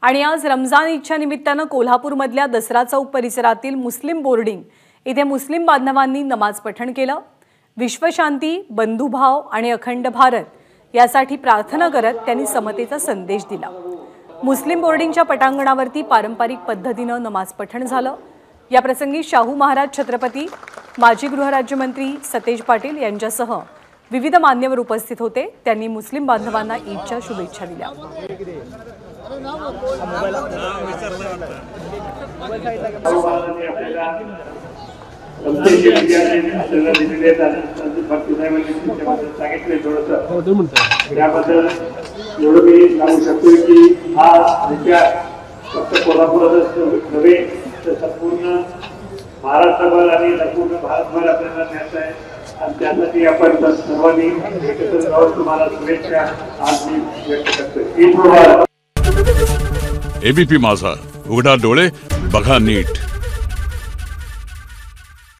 आणि आज रमजान ईदच्या निमित्तानं कोल्हापूरमधल्या दसरा चौक परिसरातील मुस्लिम बोर्डिंग इथे मुस्लिम बांधवांनी नमाज पठण केलं। विश्वशांती, बंधुभाव आणि अखंड भारत यासाठी प्रार्थना करत त्यांनी समतेचा संदेश दिला। मुस्लिम बोर्डिंगच्या पटांगणावरती पारंपरिक पद्धतीनं नमाज पठण झालं। या प्रसंगी शाहू महाराज छत्रपती, माजी गृहराज्यमंत्री सतेज पाटील यांच्यासह विविध मान्यवर उपस्थित होते। त्यांनी मुस्लिम बांधवांना ईदच्या शुभेच्छा दिल्या। संपूर्ण महाराष्ट्रभर आणि संपूर्ण भारतभर आपल्याला न्यायचं आहे आणि त्यासाठी आपण सर्वांनी एकत्र राहून तुम्हाला शुभेच्छा आज मी व्यक्त करतोय। ईद मुबारक। एबीपी माझा, उघडा डोळे बघा नीट।